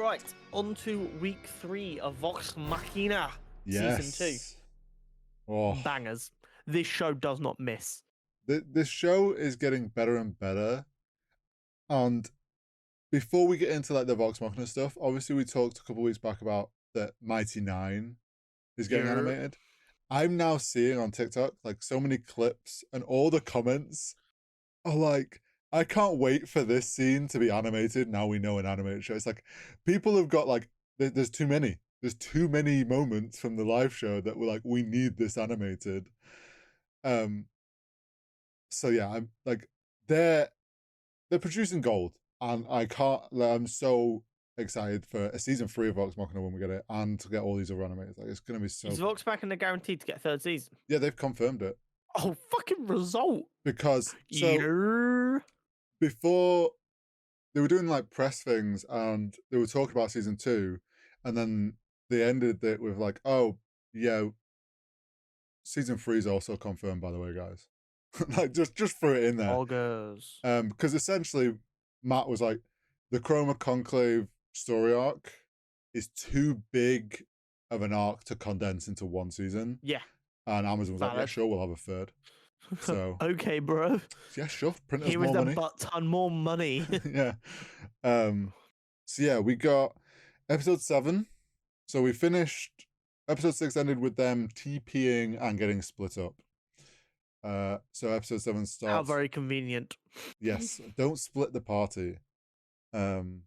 Right, on to week 3 of Vox Machina, season 2. Yes. Oh, Bangers. This show does not miss. this show is getting better and better. And before we get into like the Vox Machina stuff, obviously we talked a couple weeks back about the Mighty Nine is getting Yeah. animated. I'm now seeing on TikTok like so many clips, and all the comments are like, I can't wait for this scene to be animated. Now we know an animated show. It's like people have got like there's too many. There's too many moments from the live show that we're like, we need this animated. So yeah, I'm like they're producing gold, and I'm so excited for a season 3 of Vox Machina when we get it, and to get all these other animators. Like, it's gonna be so Is Vox Machina guaranteed to get a 3rd season? Yeah, they've confirmed it. Oh, fucking result! Because before they were doing like press things, and they were talking about season 2, and then they ended it with like, oh yeah, season 3 is also confirmed, by the way, guys. Like just threw it in there. August. Because essentially Matt was like, the Chroma Conclave story arc is too big of an arc to condense into one season. Yeah. And Amazon was like, yeah, sure, we'll have a 3rd. So okay, bro. Yeah, sure. Print us Here more is a money. butt ton more money. Yeah. So yeah, we got episode 7. So we finished episode 6, ended with them TPing and getting split up. So episode 7 starts. How very convenient. Yes, don't split the party. And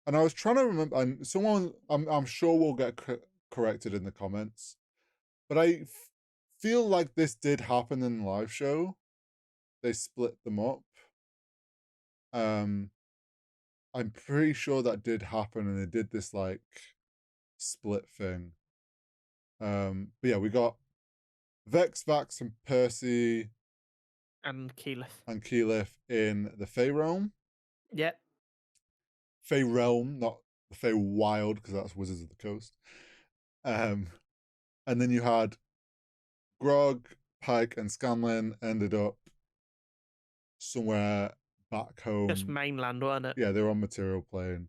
I was trying to remember, and someone, I'm sure will get corrected in the comments, but I feel like this did happen in the live show. They split them up. I'm pretty sure that did happen, and they did this like split thing. But yeah, we got Vex, Vax, and Percy and Keyleth in the Fey Realm. Yep. Fey Realm, not the Fey Wild, because that's Wizards of the Coast. And then you had Grog, Pike, and Scanlan ended up somewhere back home. Just mainland, weren't it? Yeah, they were on Material Plane.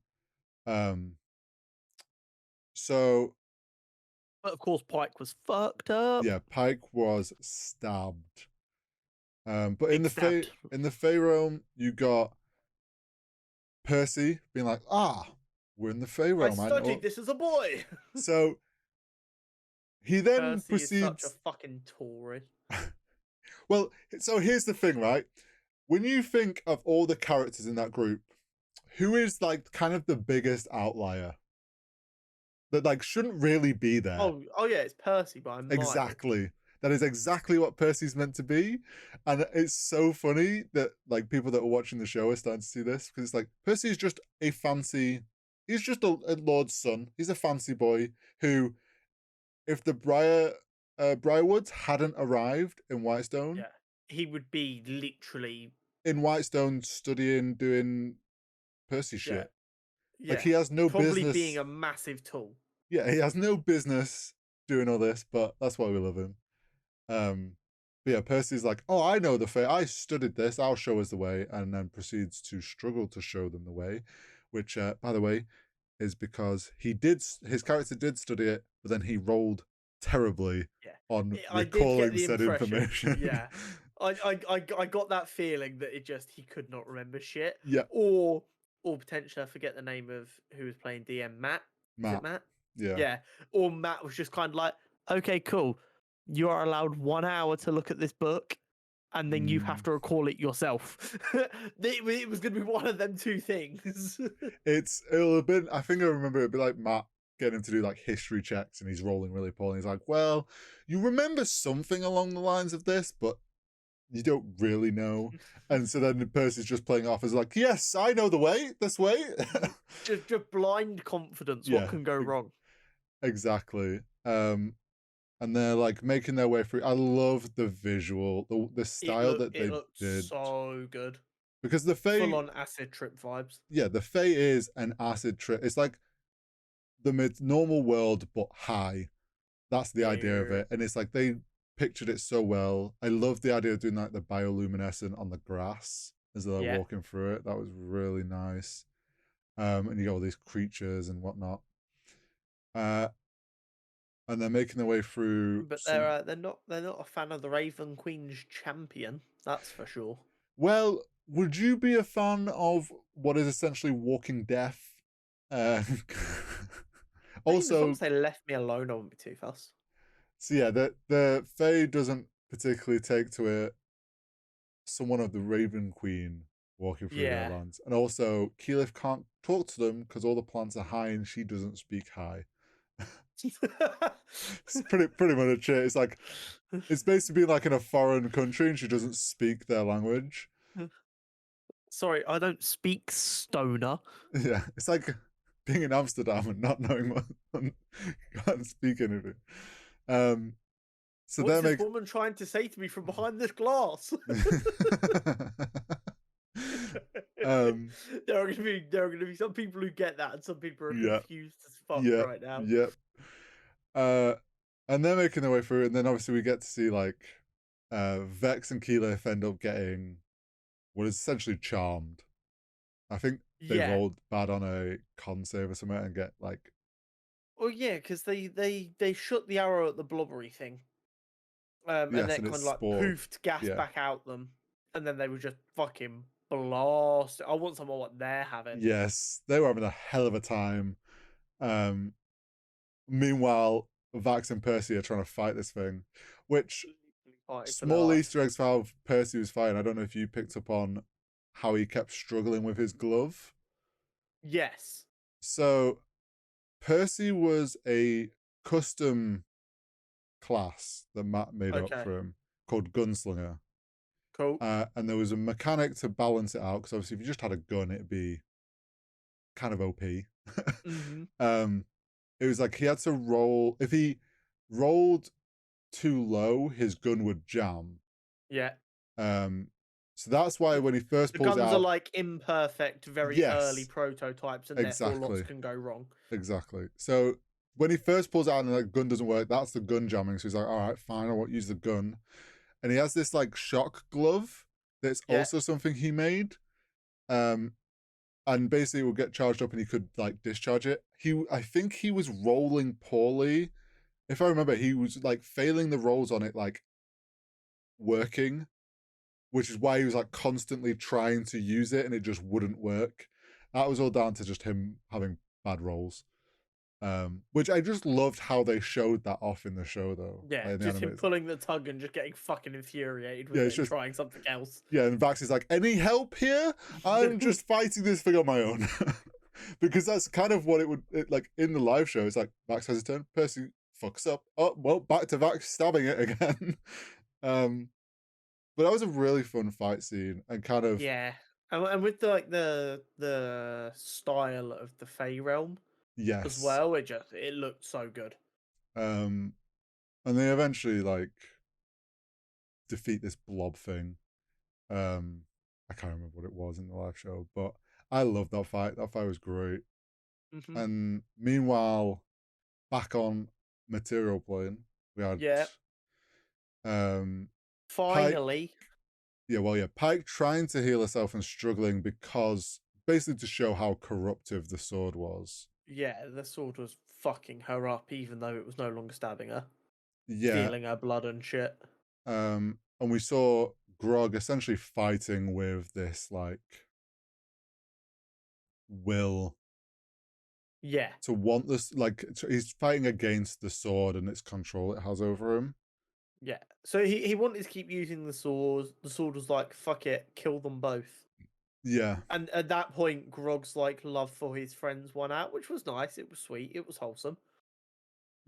So, but of course, Pike was fucked up. Yeah, Pike was stabbed. But in the Fey Realm, you got Percy being like, we're in the Fey Realm. I studied this as a boy. So he then Percy proceeds. Is such a fucking Tory. Well, so here's the thing, right? When you think of all the characters in that group, who is like kind of the biggest outlier that like shouldn't really be there? Oh yeah, it's Percy by a mile. Exactly. That is exactly what Percy's meant to be. And it's so funny that like people that are watching the show are starting to see this, because it's like Percy is just a fancy, he's just a lord's son. He's a fancy boy who, if the Briarwoods hadn't arrived in Whitestone, he would be literally in Whitestone studying, doing Percy shit. Yeah. Like he has no business. Probably being a massive tool. Yeah, he has no business doing all this, but that's why we love him. But yeah, Percy's like, oh, I know the Fae. I studied this. I'll show us the way, and then proceeds to struggle to show them the way, which, by the way, is because his character did study it, but then he rolled terribly on recalling said information. Yeah, I got that feeling that he could not remember shit. Yeah, or potentially I forget the name of who was playing DM. Matt. Is it Matt? Yeah. Or Matt was just kind of like, okay, cool. You are allowed 1 hour to look at this book, and then you have to recall it yourself. It was going to be one of them two things. It'll have been, I think I remember it'd be like Matt getting him to do like history checks, and he's rolling really poorly. He's like, well, you remember something along the lines of this, but you don't really know. And so then Percy's just playing off as like, yes, I know the way, this way. just blind confidence. What can go wrong? Exactly. And they're like making their way through. I love the visual, the style that they did. So good. Because the Fae, full on acid trip vibes. Yeah, the Fae is an acid trip. It's like the normal world, but high. That's the idea of it. And it's like they pictured it so well. I love the idea of doing like the bioluminescent on the grass as they're walking through it. That was really nice. And you got all these creatures and whatnot. And they're making their way through But some. they're not a fan of the Raven Queen's champion. That's for sure. Well, would you be a fan of what is essentially Walking Death? Uh, I mean, as long also, as they left me alone, I wouldn't be too fussed. so yeah, the Fae doesn't particularly take to it someone of the Raven Queen walking through their Yeah. lands, and also Keyleth can't talk to them because all the plants are high and she doesn't speak high. It's pretty much it. It's like it's basically being like in a foreign country and she doesn't speak their language. Sorry, I don't speak stoner. Yeah, it's like being in Amsterdam and not knowing what can't speak anything. So What's that this makes woman trying to say to me from behind this glass? um there are gonna be some people who get that, and some people are yeah, confused as fuck yeah, right now. yeah. And they're making their way through, and then obviously we get to see like Vex and Keyleth end up getting what is essentially charmed. I think they Yeah. rolled bad on a con save or something and get like Well, yeah, because they shot the arrow at the blubbery thing, and yes, then and kind it's of like spored. poofed gas Yeah. back out them, and then they were just fucking blast. I want some of what they're having. Yes, they were having a hell of a time. Um, Meanwhile, Vax and Percy are trying to fight this thing, which Fighting for their small life. Easter eggs for how Percy was fighting. I don't know if you picked up on how he kept struggling with his glove. Yes. So Percy was a custom class that Matt made up Okay. for him called Gunslinger. Cool. And there was a mechanic to balance it out because obviously if you just had a gun, it'd be kind of OP. Mm-hmm. It was like he had to roll. If he rolled too low, his gun would jam. Yeah. Um, so that's why when he first The pulls it guns are out, like imperfect, very early yes, prototypes, and therefore lots exactly, can go wrong. exactly. So when he first pulls it out and the gun doesn't work, that's the gun jamming. So he's like, all right, fine, I won't use the gun. And he has this like shock glove that's Yeah. also something he made. And basically it will get charged up and he could like discharge it. I think he was rolling poorly. If I remember, he was like failing the rolls on it, like working, which is why he was like constantly trying to use it and it just wouldn't work. That was all down to just him having bad rolls. Which I just loved how they showed that off in the show though. Yeah, Like in the just him animated. pulling the tug and just getting fucking infuriated with Yeah, it it's and just trying something else. yeah, and Vax is like, any help here? I'm just fighting this thing on my own. Because that's kind of what like in the live show. It's like Vax has a turn, Percy fucks up. Oh well, back to Vax stabbing it again. But that was a really fun fight scene and kind of Yeah, and with the style of the Fey realm as yes. well, it looked so good. And they eventually like defeat this blob thing. I can't remember what it was in the live show, but I loved that fight. That fight was great. Mm-hmm. And meanwhile, back on material plane, we had Yeah, Pike. finally. Yeah, Pike trying to heal herself and struggling because basically to show how corruptive the sword was. Yeah, the sword was fucking her up, even though it was no longer stabbing her, Yeah. stealing her blood and shit. And we saw Grog essentially fighting with this like will Yeah, to want this like he's fighting against the sword and its control it has over him. yeah. So he wanted to keep using the sword. The sword was like, fuck it, kill them both. Yeah. And at that point, Grog's like love for his friends won out, which was nice. It was sweet. It was wholesome.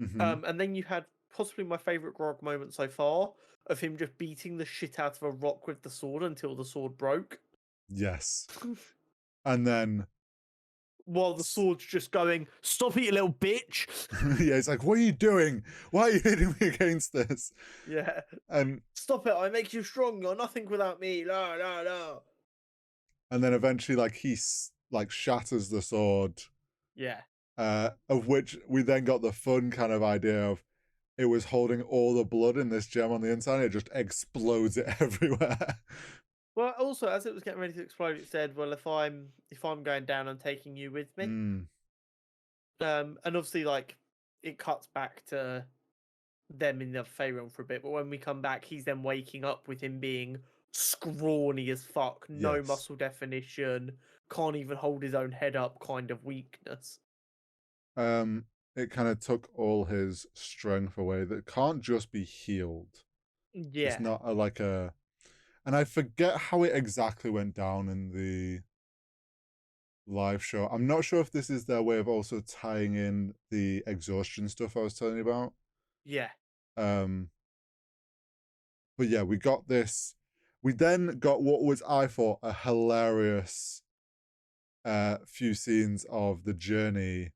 Mm-hmm. And then you had possibly my favorite Grog moment so far of him just beating the shit out of a rock with the sword until the sword broke. Yes. And then While the sword's just going, stop it, you little bitch. yeah, it's like, what are you doing? Why are you hitting me against this? Yeah. And Stop it, I make you strong. You're nothing without me. No, no, no. and then eventually like he like shatters the sword. Yeah. Of which we then got the fun kind of idea of it was holding all the blood in this gem on the inside. It just explodes it everywhere. Well, also as it was getting ready to explode, it said, "Well, if I'm going down, I'm taking you with me." And obviously, like, it cuts back to them in the Fey realm for a bit, but when we come back, he's then waking up with him being scrawny as fuck, no Yes. muscle definition, can't even hold his own head up, kind of weakness. It kind of took all his strength away. That can't just be healed. It's Yeah, not like a. And I forget how it exactly went down in the live show. I'm not sure if this is their way of also tying in the exhaustion stuff I was telling you about. yeah, Um, but yeah, we got this. We then got what was, I thought, a hilarious few scenes of the journey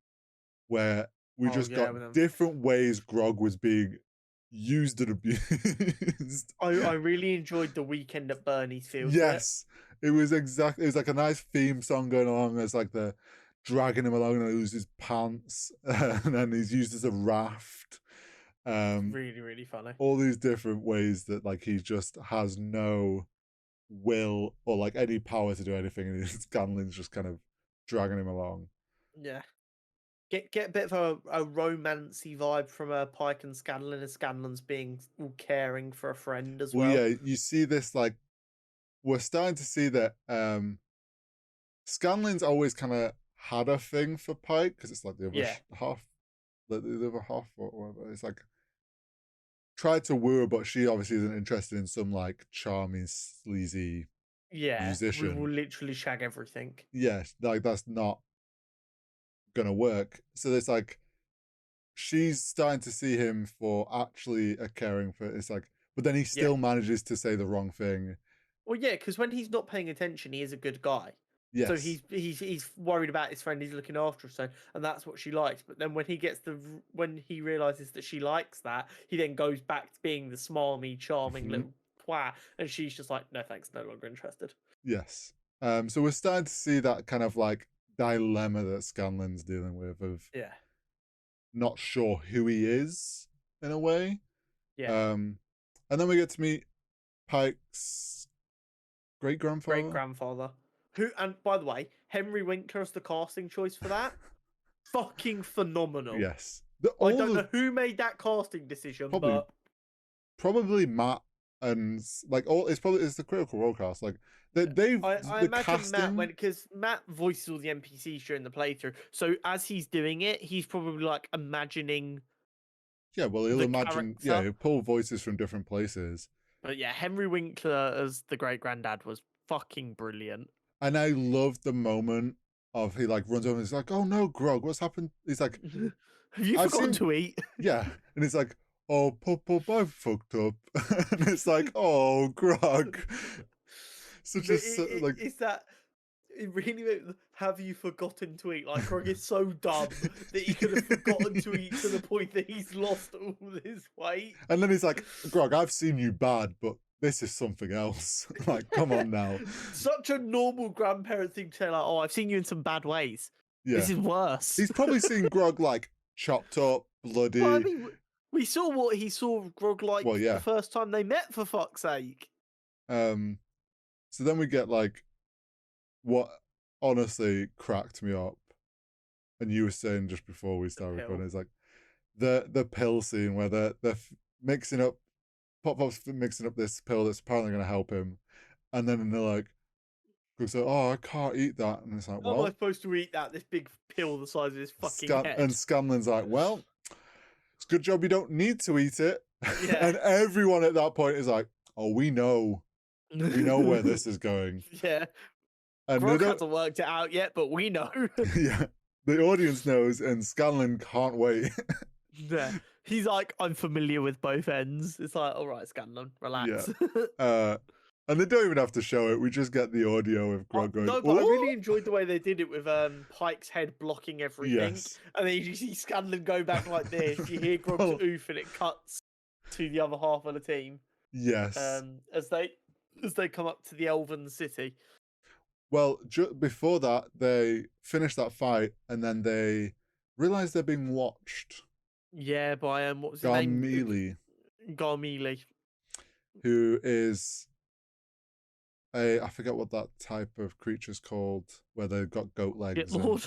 where we oh just yeah, got with them. different ways Grog was being used and abused. I really enjoyed the Weekend at Bernie's feel to it. Yes, it was exactly. It was like a nice theme song going along. It's like the dragging him along and he loses his pants, and then he's used as a raft. Really, really funny. All these different ways that like he just has no will or like any power to do anything, and Scanlan's just kind of dragging him along. Yeah. Get a bit of a romancy vibe from Pike and Scanlan, as Scanlan's being all caring for a friend as Well, well. yeah, you see this like we're starting to see that Scanlan's always kind of had a thing for Pike because it's like the other half, the other half or whatever. It's like tried to woo her, but she obviously isn't interested in some like charming, sleazy We will musician. literally shag everything. Yeah, like that's not gonna work. So it's like she's starting to see him for actually a caring for. It's like, but then he still manages to say the wrong thing. Well, yeah, because when he's not paying attention, he is a good guy. So Yes. he's worried about his friend. He's looking after her, so and that's what she likes. But then when he realizes that she likes that, he then goes back to being the smarmy, charming little twat, and she's just like, no thanks, no longer interested. Yes. So we're starting to see that kind of like dilemma that Scanlan's dealing with of not sure who he is in a way. And then we get to meet Pike's great grandfather. Who, and by the way, Henry Winkler as the casting choice for that, fucking phenomenal. Yes. I don't know who made that casting decision, but probably Matt and like all it's the Critical Role cast. Like I imagine Matt went because Matt voices all the NPCs during the playthrough. So as he's doing it, he's probably like imagining. Yeah, well, he'll imagine. Character. Yeah, he'll pull voices from different places. But yeah, Henry Winkler as the great granddad was fucking brilliant. And I love the moment of he like runs over and he's like, "Oh no, Grog, what's happened?" He's like, "Have you forgotten to eat?" Yeah, and he's like, "Oh, Pop, I fucked up," and it's like, "Oh, Grog." Such a like. Is that? It really have you forgotten to eat? Like Grog is so dumb that he could have forgotten to eat to the point that he's lost all his weight. And then he's like, "Grog, I've seen you bad, but this is something else." Like, come on now. Such a normal grandparent thing to say, like, "Oh, I've seen you in some bad ways. Yeah. This is worse." He's probably seen Grog like chopped up, bloody. Well, I mean, we saw what he saw Grog like the first time they met, for fuck's sake. So then we get like what honestly cracked me up, and you were saying just before we started recording, is like the pill scene where they're mixing up Pop's mixing up this pill that's apparently going to help him, and then they're like, "Oh, I can't eat that," and it's like, "Well, how am I supposed to eat that? This big pill the size of his fucking head." And Scanlan's like, "Well, it's a good job you don't need to eat it." And everyone at that point is like, "Oh, we know where this is going." Yeah. And Grog hasn't worked it out yet, but we know. Yeah, the audience knows, and Scanlan can't wait. Yeah, he's like, "I'm familiar with both ends." It's like, all right, Scanlan, relax. Yeah. And they don't even have to show it. We just get the audio of Grog going. No, but I really enjoyed the way they did it with Pike's head blocking everything. Yes. And then you see Scanlan go back like this. You hear Grog's oof, and it cuts to the other half of the team. Yes. As they come up to the Elven city. Well, before that, they finish that fight, and then they realize they're being watched. Yeah, by what was his name? Garmelie. Who is I forget what that type of creature's called, where they've got goat Shit legs and Lord.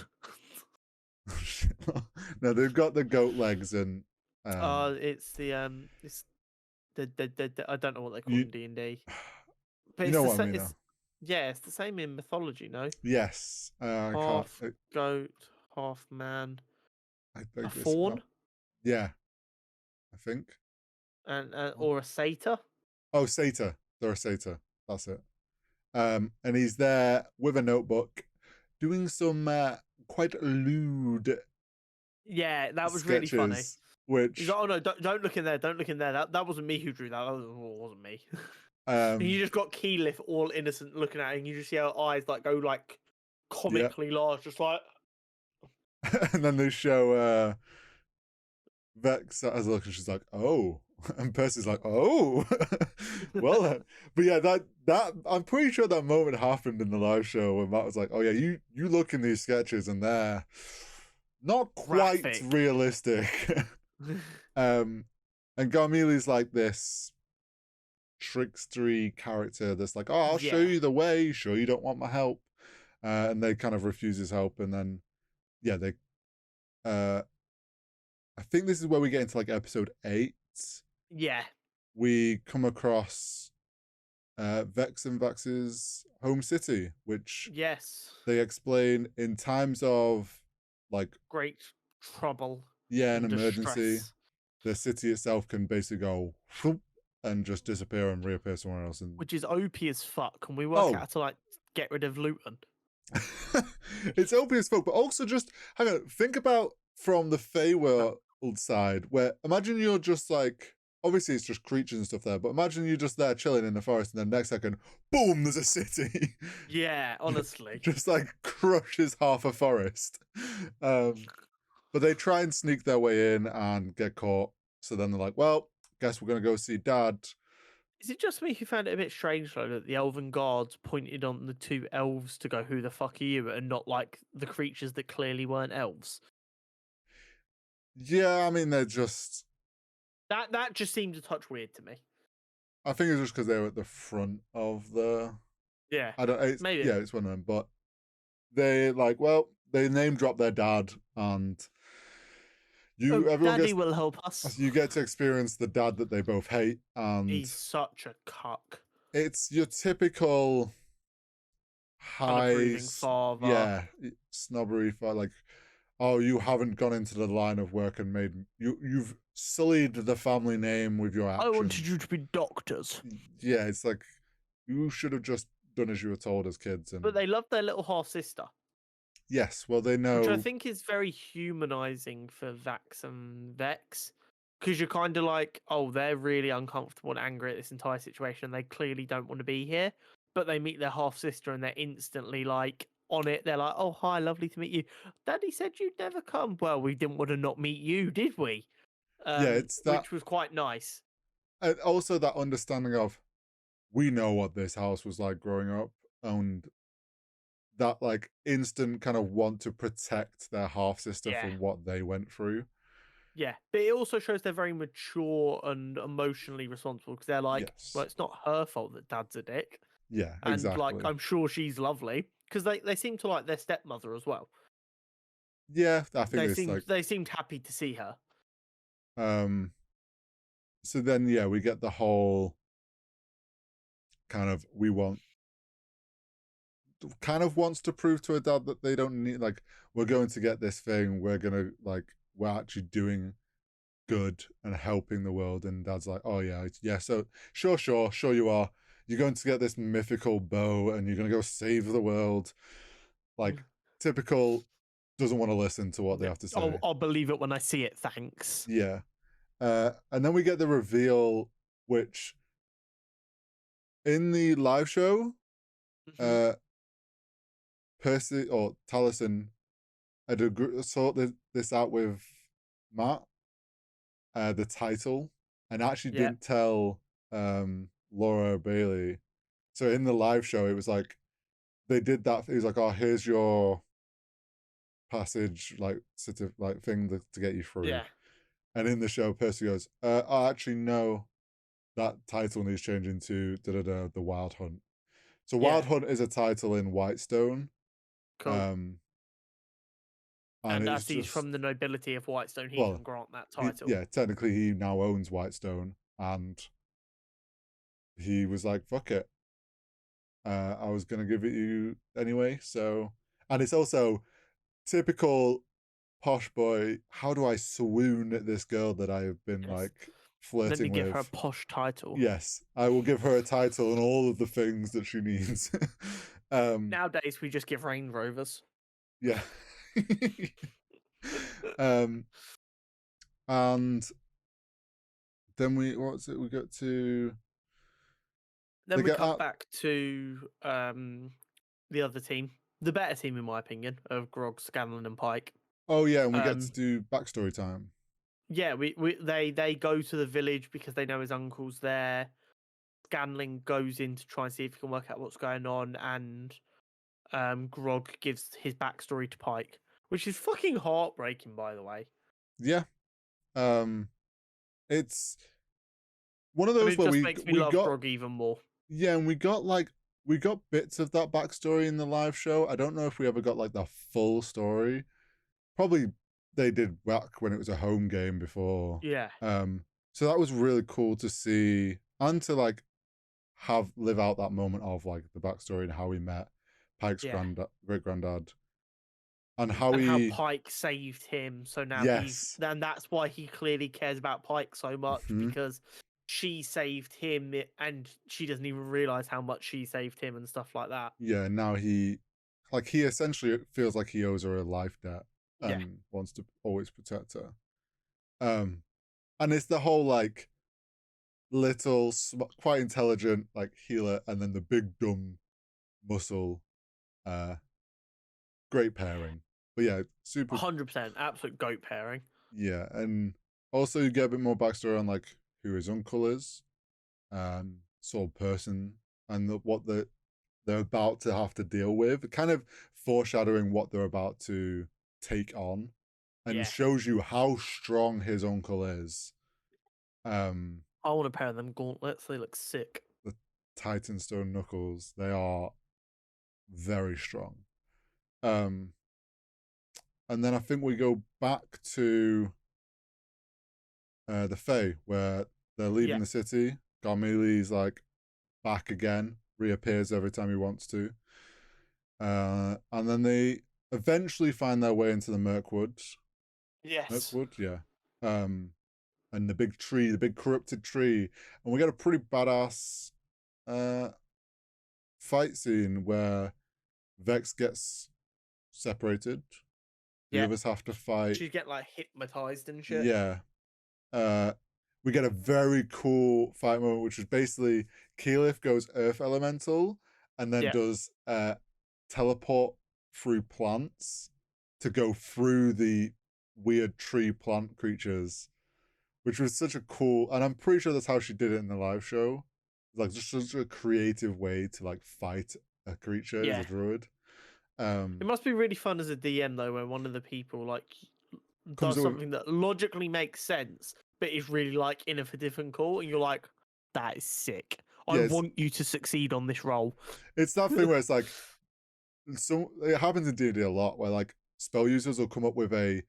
no, they've got the goat legs and It's the I don't know what they're called you in D&D, but you it's know the what I same. mean It's now. yeah, it's the same in mythology. No, Yes, I can't. half goat, half man, I a think it's fawn, yeah, I think. and Oh, or a satyr. oh, satyr. They're a satyr. That's it. And he's there with a notebook, doing some quite lewd Yeah, that was really funny. sketches, He's like, which "Oh no, don't look in there, don't look in there. That wasn't me who drew that. That wasn't me." And you um just got Keyleth all innocent looking at it, and you just see her eyes like go like yeah. comically large, just like And then they show Vex has a look and she's like, oh. And Percy's like, oh. Well then. But yeah, that I'm pretty sure that moment happened in the live show when Matt was like, oh yeah, you look in these sketches and they're not quite graphic. realistic. um and Garmeli's like this trickstery character that's like, oh, I'll show Yeah, you the way, sure you don't want my help. And they kind of refuse his help, and then yeah, they uh I think this is where we get into like episode 8. yeah, We come across Vex and Vax's home city, which yes. they explain in times of like, Great trouble yeah, an and emergency, distress, the city itself can basically go whoop, and just disappear and reappear somewhere else. And which is OP as fuck. Can we work out oh, how to like get rid of Luton? it's obvious folk, but also just hang on, think about from the Feywild side, where imagine you're just like, obviously it's just creatures and stuff there, but imagine you're just there chilling in the forest, and then next second, boom, there's a city. Yeah, honestly. Just like crushes half a forest. But they try and sneak their way in and get caught. So then they're like, well, guess we're gonna go see Dad. Is it just me who found it a bit strange though that the elven guards pointed on the two elves to go, "Who the fuck are you?" and not like the creatures that clearly weren't elves? Yeah, I mean they're just, That just seemed a touch weird to me. I think it's just because they were at the front of the, Yeah, I don't, it's, maybe. yeah, it's one of them. But they like, well, they name drop their dad, and Oh, everyone Daddy gets, will help us. you get to experience the dad that they both hate, and He's such a cuck. it's your typical high, Unapproving father. yeah, snobbery for like, oh, you haven't gone into the line of work and you've sullied the family name with your I wanted actions. you to be doctors. Yeah, it's like you should have just done as you were told as kids. And But they love their little half sister, yes, well, they which I know. think is very humanizing for Vax and Vex. Because you're kind of like, oh, they're really uncomfortable and angry at this entire situation. They clearly don't want to be here. But they meet their half sister and they're instantly like on it. They're like, oh, hi, lovely to meet you. Daddy said you'd never come. Well, we didn't want to not meet you, did we? Yeah, it's that, Which was quite nice. and also that understanding of, we know what this house was like growing up, and that like instant kind of want to protect their half sister Yeah. from what they went through. Yeah, but it also shows they're very mature and emotionally responsible because they're like, well, Yes. it's not her fault that Dad's a dick, Yeah, and like exactly. I'm sure she's lovely because they seem to like their stepmother as well. Yeah, I think it's like, They seemed happy to see her. um so then yeah, we get the whole kind of, we want, kind of wants to prove to her dad that they don't need, like, we're going to get this thing, we're gonna like, we're actually doing good and helping the world. And Dad's like, oh yeah, yeah, so sure you are, you're going to get this mythical bow and you're gonna go save the world. Like, typical, doesn't want to listen to what they Yeah. have to say. I'll believe it when I see it. Thanks. Yeah. And then we get the reveal, which in the live show, Hmm. uh Percy or Taliesin had sorted this out with Matt, the title, and actually Yeah, didn't tell Laura Bailey. So in the live show, it was like they did that. It was like, oh, here's your passage, like sort of like thing to get you through. yeah. And in the show, Percy goes, I actually know that title needs changing to the Wild Hunt. So Wild Hunt is a title in Whitestone. Cool. And And it's as he's just, from the nobility of Whitestone, he well, can grant that title. yeah, technically he now owns Whitestone, and he was like, "Fuck it, I was gonna give it you anyway." So, and it's also typical posh boy. How do I swoon at this girl that I have been like Let me flirting give her a with? posh title. Yes, I will give her a title and all of the things that she needs. Nowadays, we just give Range Rovers. Yeah. um, and then what's it? We got to. Then we cut back to the other team, the better team in my opinion, of Grog, Scanlan, and Pike. Oh yeah, and we get to do backstory time. Yeah, they go to the village because they know his uncle's there. Scanlan goes in to try and see if he can work out what's going on, and Grog gives his backstory to Pike, which is fucking heartbreaking, by the way. Yeah, it's one of those where makes me love Grog even more. Yeah, and we got bits of that backstory in the live show. I don't know if we ever got like the full story. Probably they did back when it was a home game before. Yeah. So that was really cool to see and to like live out that moment of like the backstory and how we met Pike's great granddad. And how Pike saved him. So now then that's why he clearly cares about Pike so much, because she saved him and she doesn't even realize how much she saved him and stuff like that. Yeah, now he essentially feels like he owes her a life debt and wants to always protect her. And it's the whole like little quite intelligent like healer and then the big dumb muscle great pairing. But yeah, super 100% absolute goat pairing. Yeah, and also you get a bit more backstory on like who his uncle is, sort of person, and what they're about to have to deal with, kind of foreshadowing what they're about to take on, and shows you how strong his uncle is. I want a pair of them gauntlets. They look sick. The Titanstone knuckles, they are very strong. And then I think we go back to the Fae, where they're leaving the city. Garmeli's like back again, reappears every time he wants to. And then they eventually find their way into the Mirkwoods. Yes. Mirkwood, yeah. And the big tree, the big corrupted tree. And we get a pretty badass fight scene where Vex gets separated. The others have to fight. She get like hypnotized and shit. Yeah. We get a very cool fight moment, which is basically Keyleth goes Earth Elemental and then does teleport through plants to go through the weird tree plant creatures, which was such a cool, and I'm pretty sure that's how she did it in the live show. Like just such a creative way to like fight a creature as a druid. It must be really fun as a DM though, when one of the people like does something that logically makes sense, but is really like innovative and cool, and you're like, that is sick. I want you to succeed on this role. It's that thing where it's like, so it happens in D&D a lot, where like spell users will come up with a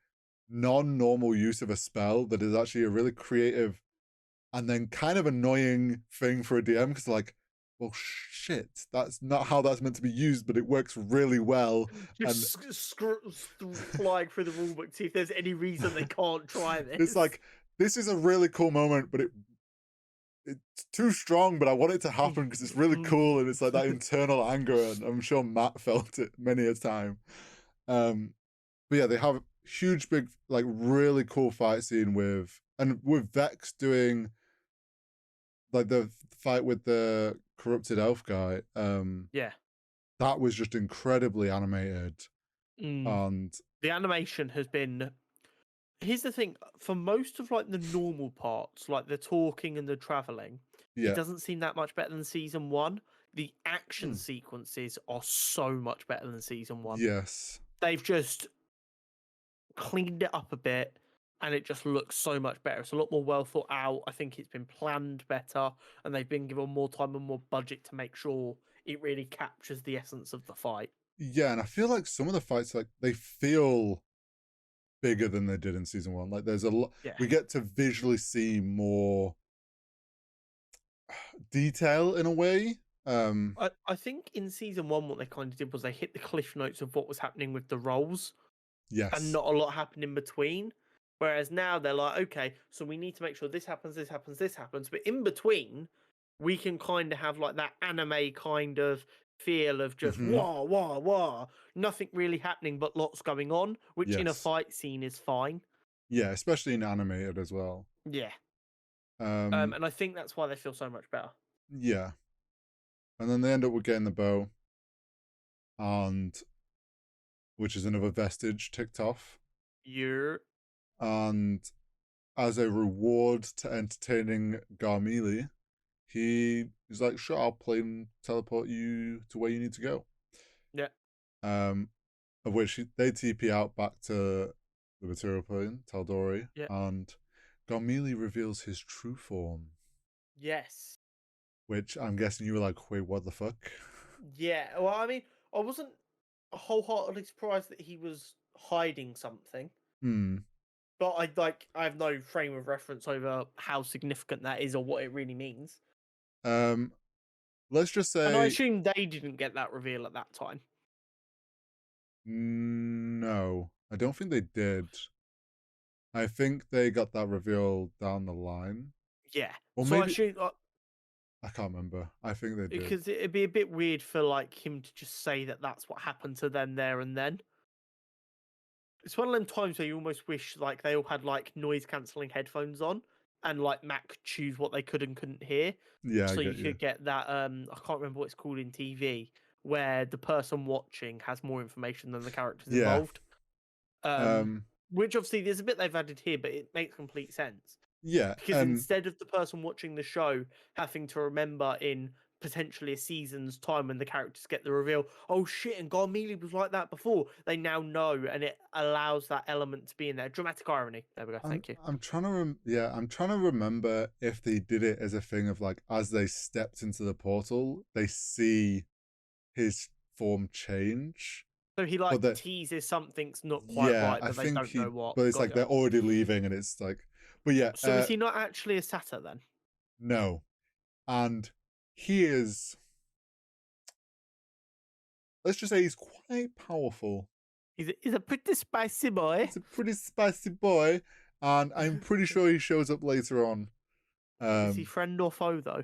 non-normal use of a spell that is actually a really creative and then kind of annoying thing for a DM, because like, well, shit, that's not how that's meant to be used, but it works really well. Just flying through the rulebook, see if there's any reason they can't try this. It's like, this is a really cool moment, but it's too strong, but I want it to happen because it's really cool, and it's like that internal anger, and I'm sure Matt felt it many a time. But yeah, they have a huge, big, like really cool fight scene with Vex doing like the fight with the corrupted elf guy. That was just incredibly animated. And the animation has been, here's the thing, for most of like the normal parts, like the talking and the traveling, it doesn't seem that much better than season 1. The action sequences are so much better than season 1. Yes, they've just cleaned it up a bit. and it just looks so much better. It's a lot more well thought out. I think it's been planned better, and they've been given more time and more budget to make sure it really captures the essence of the fight. Yeah, and I feel like some of the fights, like, they feel bigger than they did in season 1. Like, there's a lot. Yeah. We get to visually see more detail in a way. I think in season 1, what they kind of did was they hit the cliff notes of what was happening with the roles, and Yes. not a lot happened in between. Whereas now they're like, okay, so we need to make sure this happens, this happens, this happens. But in between, we can kind of have like that anime kind of feel of just Mhm. wah, wah, wah. Nothing really happening, but lots going on, which in a Yes. fight scene is fine. Yeah, especially in animated as well. Yeah. Um, And I think that's why they feel so much better. yeah. And then they end up with getting the bow, and which is another vestige ticked off. You're And as a reward to entertaining Garmili, he is like, sure, I'll play and teleport you to where you need to go. Yeah. Of which they TP out back to the material plane, Taldori, Yeah. and Garmili reveals his true form. Yes. Which I'm guessing you were like, wait, what the fuck? Yeah. Well, I mean, I wasn't wholeheartedly surprised that he was hiding something. But I have no frame of reference over how significant that is or what it really means. Let's just say, and I assume they didn't get that reveal at that time. No, I don't think they did. I think they got that reveal down the line. Yeah. Or so maybe I assume, I can't remember. I think they did. because it'd be a bit weird for like him to just say that that's what happened to them there and then. It's one of them times where you almost wish like they all had like noise cancelling headphones on, and like Mac could choose what they could and couldn't hear. Yeah, So I you get could get that I can't remember what it's called in TV, where the person watching has more information than the characters Yeah. involved. Which obviously there's a bit they've added here, but it makes complete sense. Yeah. Because instead of the person watching the show having to remember in potentially a season's time when the characters get the reveal, oh shit, and Garmili was like that before, they now know, and it allows that element to be in there. Dramatic irony. There we go. Thank you. I'm trying to I'm trying to remember if they did it as a thing of like, as they stepped into the portal, they see his form change. So he like teases something's not quite right, but they don't know what. But it's like they're already leaving, and it's like, but yeah. So is he not actually a satyr then? No, and he is. Let's just say he's quite powerful. He's a pretty spicy boy. He's a pretty spicy boy, and I'm pretty sure he shows up later on. Is he friend or foe though?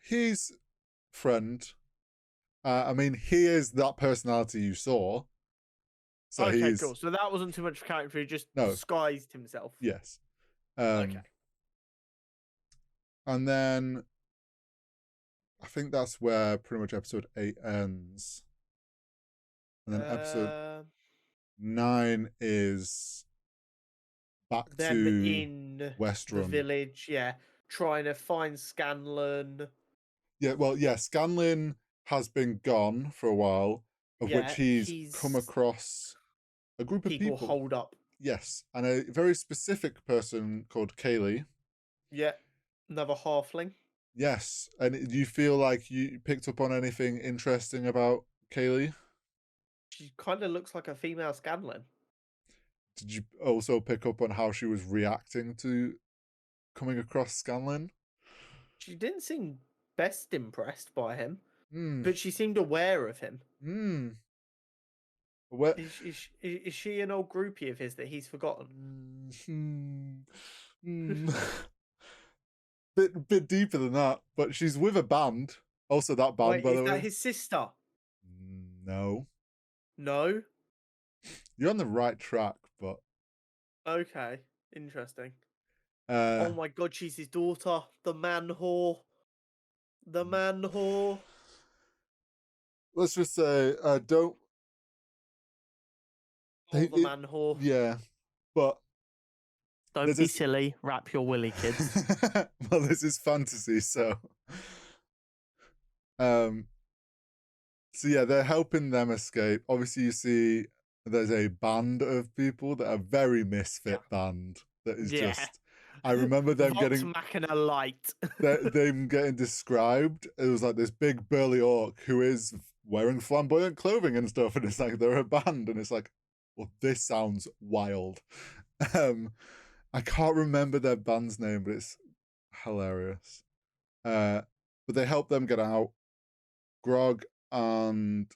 He's friend. I mean, he is that personality you saw. So okay, cool. So that wasn't too much character. He just disguised himself. Yes. Okay. And then I think that's where pretty much episode 8 ends. And then episode 9 is back them to in Westruun, the village, trying to find Scanlan. Yeah, well, Scanlan has been gone for a while, of which he's come across a group of people. Hold up. Yes, and a very specific person called Kaylee. Yeah, another halfling. Yes, and do you feel like you picked up on anything interesting about Kaylee? She kind of looks like a female Scanlan. Did you also pick up on how she was reacting to coming across Scanlan? She didn't seem best impressed by him, but she seemed aware of him. Is she an old groupie of his that he's forgotten? Bit deeper than that, but she's with a band. Also, that band, by the way. Is that his sister? No. No? You're on the right track, but... Okay, interesting. Oh my god, she's his daughter. The man whore. The man whore. Let's just say, don't... The man whore. Yeah, but... Don't be silly. Wrap your willy, kids. Well, this is fantasy, so... So yeah, they're helping them escape. Obviously, you see there's a band of people that are very Yeah. misfit band that is Yeah. just. I remember them Vox getting Machina light. them getting described. It was like this big burly orc who is wearing flamboyant clothing and stuff, and it's like they're a band, and it's like, well, this sounds wild. Um, I can't remember their band's name, but it's hilarious. But they help them get out. Grog and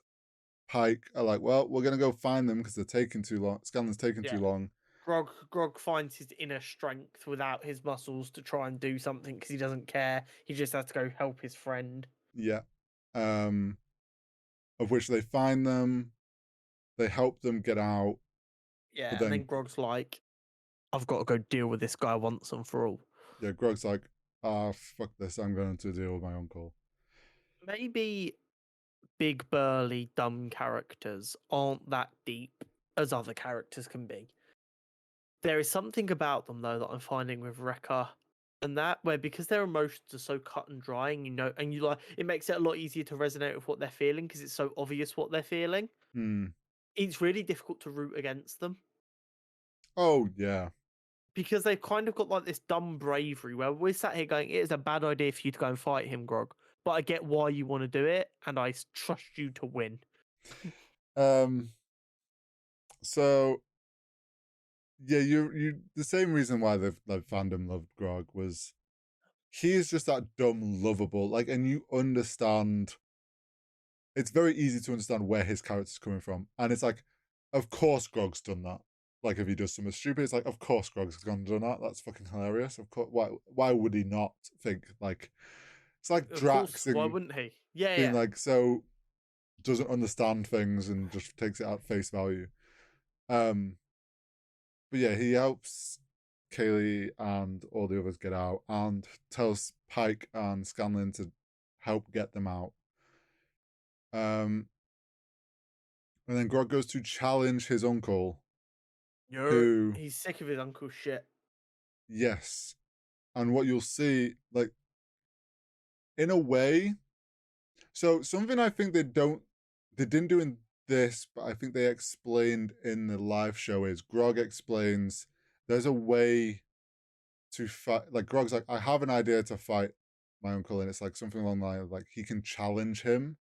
Pike are like, well, we're gonna go find them because they're taking too long. Scanlan's taking too Yeah. long. Grog finds his inner strength without his muscles to try and do something because he doesn't care. He just has to go help his friend. Yeah. Um, of which they find them. They help them get out. But Yeah, and then, then Grog's like, I've got to go deal with this guy once and for all. yeah, Grog's like, ah, fuck this. I'm going to deal with my uncle. Maybe big, burly, dumb characters aren't that deep as other characters can be. There is something about them, though, that I'm finding with Wrecker and that, where because their emotions are so cut and dry, and you like, it makes it a lot easier to resonate with what they're feeling because it's so obvious what they're feeling. Hmm. It's really difficult to root against them. Oh, yeah. Because they've kind of got like this dumb bravery where we're sat here going, it is a bad idea for you to go and fight him, Grog. But I get why you want to do it, and I trust you to win. Um, so yeah, you the same reason why the fandom loved Grog was he is just that dumb lovable, like, and you understand it's very easy to understand where his character's coming from. And it's like, of course Grog's done that. Like if he does something stupid, it's like, of course Grog's gonna do that. That's fucking hilarious. Of course, why would he not think like it's like Of course, Drax why and wouldn't he? Yeah, being yeah. like so doesn't understand things and just takes it at face value. Um but yeah, he helps Kaylee and all the others get out and tells Pike and Scanlan to help get them out. Um and then Grog goes to challenge his uncle, who, He's sick of his uncle's shit. yes. And what you'll see, like, in a way, so something I think they didn't do in this, but I think they explained in the live show is Grog explains there's a way to fight. Like, Grog's like, I have an idea to fight my uncle, and it's like something along the line of like, he can challenge him,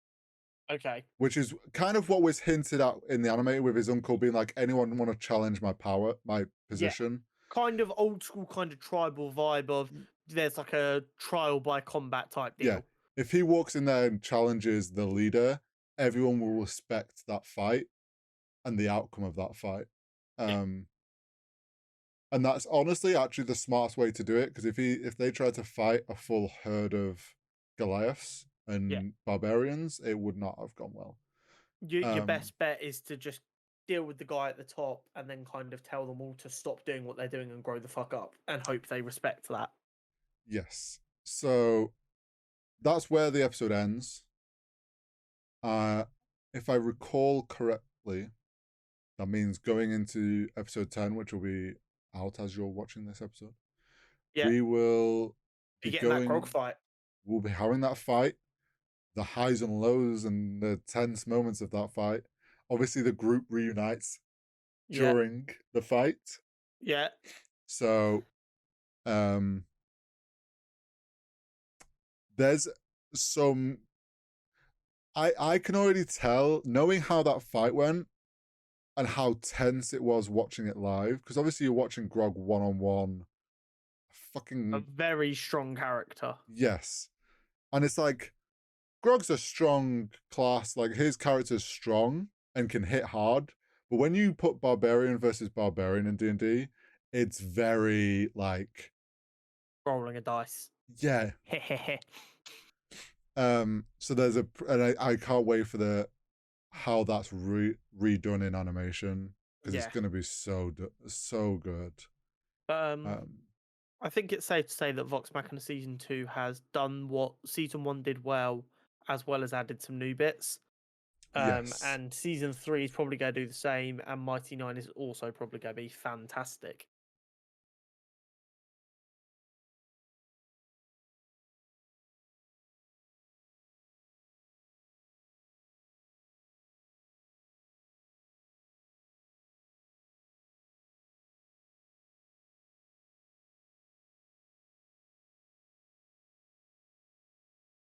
Okay. which is kind of what was hinted at in the anime with his uncle being like, anyone want to challenge my power, my Yeah. position? Kind of old school, kind of tribal vibe of there's like a trial by combat type deal. Yeah. If he walks in there and challenges the leader, everyone will respect that fight and the outcome of that fight. Yeah. And that's honestly actually the smartest way to do it, because if they try to fight a full herd of Goliaths Yeah. and barbarians, it would not have gone well. Your best bet is to just deal with the guy at the top and then kind of tell them all to stop doing what they're doing and grow the fuck up and hope they respect that. Yes. So that's where the episode ends. If I recall correctly, that means going into episode 10, which will be out as you're watching this episode. Yeah. We will Be be getting that Grog going, fight. we'll be having that fight, the highs and lows and the tense moments of that fight. Obviously, the group reunites Yeah. during the fight. Yeah. So, there's some. I can already tell, knowing how that fight went and how tense it was watching it live, because obviously you're watching Grog one on one. A Fucking very strong character. yes, and it's like Grog's a strong class. Like his character's strong and can hit hard. But when you put barbarian versus barbarian in D&D, it's very like Rolling a dice. yeah. Hehehe. So there's and I can't wait for the how that's redone in animation, because it's Yeah. gonna be so good. I think it's safe to say that Vox Machina Season 2 has done what Season 1 did well as added some new bits. Yes. And Season 3 is probably going to do the same, and Mighty 9 is also probably going to be fantastic.